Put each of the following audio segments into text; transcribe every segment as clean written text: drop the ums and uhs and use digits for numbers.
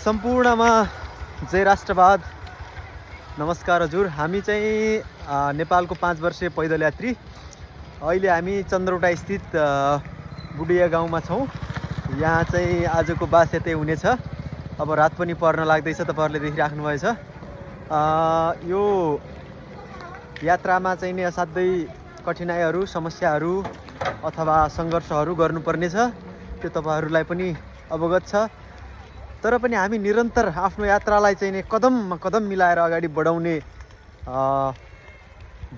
सम्पूर्णमा जय राष्ट्रवाद। नमस्कार हजुर। हामी चाहिँ नेपालको 5 वर्षीय पैदल यात्री। अहिले हामी चन्द्रौटा स्थित बुडिया गाउँमा छौँ। यहाँ चाहिँ आजको बास यतै हुनेछ। अब रात पनि पर्न लाग्दैछ, तपाईहरुले देखिराख्नु भएछ। यो यात्रामा चाहिँ नि असाध्यै कठिनाइहरू, समस्याहरू अथवा सङ्घर्षहरू गर्नुपर्नेछ, त्यो तपाईहरुलाई पनि अवगत छ। तर पनि हामी निरन्तर आफ्नो यात्रालाई चाहिँ नि कदममा कदम मिलाएर अगाडि बढाउने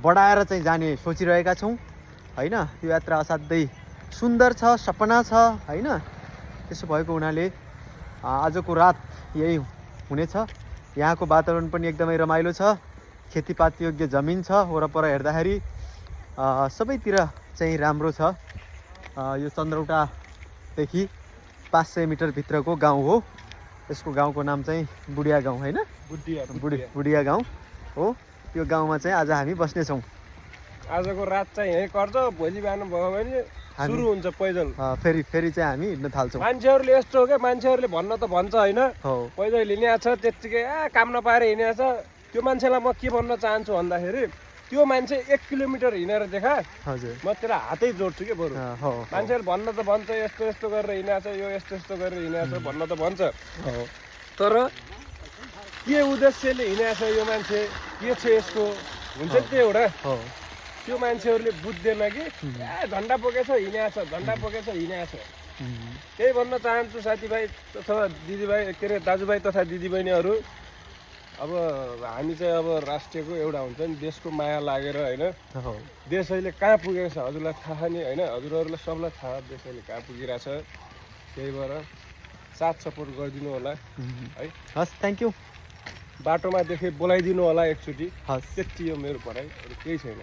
बढाएर चाहिँ जाने सोचिरहेका छौँ हैन। यो यात्रा असाध्यै सुन्दर छ, सपना छ हैन। त्यसो भएको हुनाले आजको रात यही हुनेछ। यहाँको वातावरण पनि एकदमै रमाइलो छ। खेतीपाती योग्य जमिन छ। वरपर हेर्दाखेरि सबैतिर चाहिँ राम्रो छ। यो चन्द्रौटादेखि 500 मिटर भित्रको गाउँ हो। यसको गाउँको नाम चाहिँ बुडिया गाउँ हैन, बुडिया गाउँ हो। यो गाउँमा चाहिँ आज हामी बस्नेछौँ। आजको रात चाहिँ यही गर्छ, भोलि बिहान भयो भने सुरु हुन्छ पैदल। फेरि चाहिँ हामी हिँड्न थाल्छौँ। मान्छेहरूले यस्तो हो क्या, मान्छेहरूले भन्न त भन्छ होइन, पैदल हिँडेको छ त्यत्तिकै काम नपाएर हिँडेको छ। त्यो मान्छेलाई म के भन्न चाहन्छु भन्दाखेरि, त्यो मान्छे 1 किलोमिटर हिँडेर देखा, हजुर म तेरो हातै जोड्छु कि बरु। मान्छेले भन्न त भन्छ यस्तो यस्तो गरेर हिँडेको छ, यो यस्तो यस्तो गरेर हिँडेको छ भन्न त भन्छ, तर के उद्देश्यले हिँडेको छ यो मान्छे, के छ यसको, हुन्छ नि त्यही एउटा। त्यो मान्छेहरूले बुझ्दैन कि झन्डा बोकेछ हिँडेको छ, झन्डा बोकेछ हिँडेको छ। त्यही भन्न चाहन्छु साथीभाइ तथा दिदीभाइ, के अरे दाजुभाइ तथा दिदीबहिनीहरू। अब हामी चाहिँ अब राष्ट्रको एउटा हुन्छ नि, देशको माया लागेर होइन, देश अहिले कहाँ पुगेको छ हजुरलाई थाहा नि होइन, हजुरहरूलाई सबलाई थाहा देश अहिले कहाँ पुगिरहेको छ। त्यही भएर साथ सपोर्ट गरिदिनु होला है। हस्, थ्याङ्क यू। बाटोमा देखे बोलाइदिनु होला एकचोटि। त्यति हो मेरो भनाइ, अरू केही छैन।